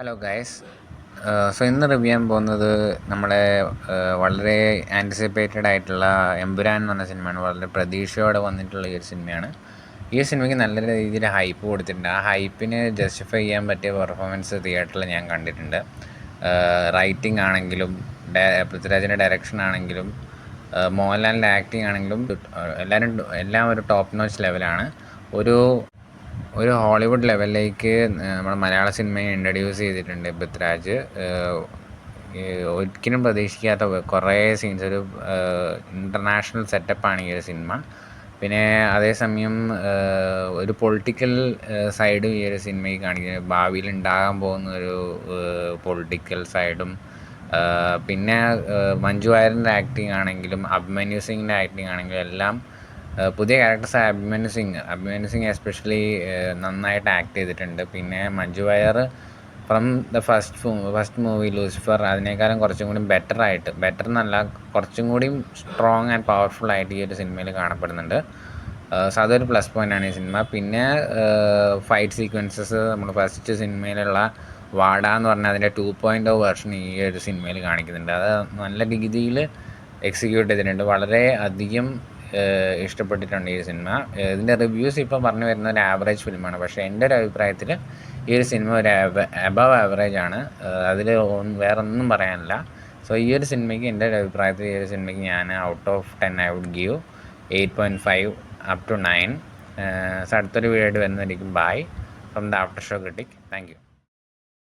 Hello guys. ഇന്ന് review ചെയ്യാൻ പോകുന്നത് നമ്മുടെ വളരെ ആൻറ്റിസിപ്പേറ്റഡ് ആയിട്ടുള്ള എമ്പുരാൻ എന്ന് പറഞ്ഞ സിനിമയാണ്. വളരെ പ്രതീക്ഷയോടെ വന്നിട്ടുള്ള ഈ ഒരു സിനിമയാണ്. ഈ സിനിമയ്ക്ക് നല്ല രീതിയിൽ ഹൈപ്പ് കൊടുത്തിട്ടുണ്ട്. ആ ഹൈപ്പിന് ജസ്റ്റിഫൈ ചെയ്യാൻ പറ്റിയ പെർഫോമൻസ് തിയേറ്ററിൽ ഞാൻ കണ്ടിട്ടുണ്ട്. റൈറ്റിംഗ് ആണെങ്കിലും പൃഥ്വിരാജിൻ്റെ ഡയറക്ഷൻ ആണെങ്കിലും മോഹൻലാലിൻ്റെ ആക്ടിങ് ആണെങ്കിലും എല്ലാം ഒരു ടോപ്പ് നോച്ച് ലെവലാണ്. ഒരു ഹോളിവുഡ് ലെവലിലേക്ക് നമ്മുടെ മലയാള സിനിമയെ ഇൻട്രൊഡ്യൂസ് ചെയ്തിട്ടുണ്ട് പൃഥ്വിരാജ്. ഒരിക്കലും പ്രതീക്ഷിക്കാത്ത കുറേ സീൻസ്, ഒരു ഇൻ്റർനാഷണൽ സെറ്റപ്പാണ് ഈ ഒരു സിനിമ. പിന്നെ അതേസമയം ഒരു പൊളിറ്റിക്കൽ സൈഡും ഈ ഒരു സിനിമയിൽ കാണിക്കുന്നത്, ഭാവിയിൽ ഉണ്ടാകാൻ പോകുന്ന ഒരു പൊളിറ്റിക്കൽ സൈഡും. പിന്നെ മഞ്ജു വാര്യറിൻ്റെ ആക്ടിങ് ആണെങ്കിലും അഭിമന്യു സിംഗിൻ്റെ ആക്ടിങ് ആണെങ്കിലും എല്ലാം പുതിയ ക്യാരക്ടേഴ്സ്. അഭിമന്യു സിംഗ് എസ്പെഷ്യലി നന്നായിട്ട് ആക്ട് ചെയ്തിട്ടുണ്ട്. പിന്നെ Manju Warrier from the first movie Lucifer അതിനേക്കാളും കുറച്ചും കൂടി ബെറ്റർ എന്നല്ല, കുറച്ചും കൂടി സ്ട്രോങ് ആൻഡ് പവർഫുൾ ആയിട്ട് ഈ ഒരു സിനിമയിൽ കാണപ്പെടുന്നുണ്ട്. സോ അതൊരു പ്ലസ് പോയിൻ്റാണ് ഈ സിനിമ. പിന്നെ ഫൈറ്റ് സീക്വൻസസ് നമ്മൾ ഫസ്റ്റ് സിനിമയിലുള്ള വാഡ എന്ന് പറഞ്ഞാൽ അതിൻ്റെ 2.0 വെർഷൻ ഈ ഒരു സിനിമയിൽ കാണിക്കുന്നുണ്ട്. അത് നല്ല രീതിയിൽ എക്സിക്യൂട്ട് ചെയ്തിട്ടുണ്ട്. വളരെ അധികം ഇഷ്ടപ്പെട്ടിട്ടുണ്ട് ഈ സിനിമ. ഇതിൻ്റെ റിവ്യൂസ് ഇപ്പോൾ പറഞ്ഞു വരുന്ന ഒരു ആവറേജ് ഫിലിമാണ്. പക്ഷേ എൻ്റെ ഒരു അഭിപ്രായത്തിൽ ഈ ഒരു സിനിമ ഒരു എബവ് ആവറേജ് ആണ്. അതിൽ വേറെ ഒന്നും പറയാനില്ല. സോ ഈ ഒരു സിനിമയ്ക്ക് എൻ്റെ ഒരു അഭിപ്രായത്തിൽ ഈ ഒരു സിനിമയ്ക്ക് ഞാൻ out of 10 I would give 8.5 up to 9. So അടുത്തൊരു വീഡിയോ ആയിട്ട് വരുന്നതായിരിക്കും. Bye from the after show critic. Thank U.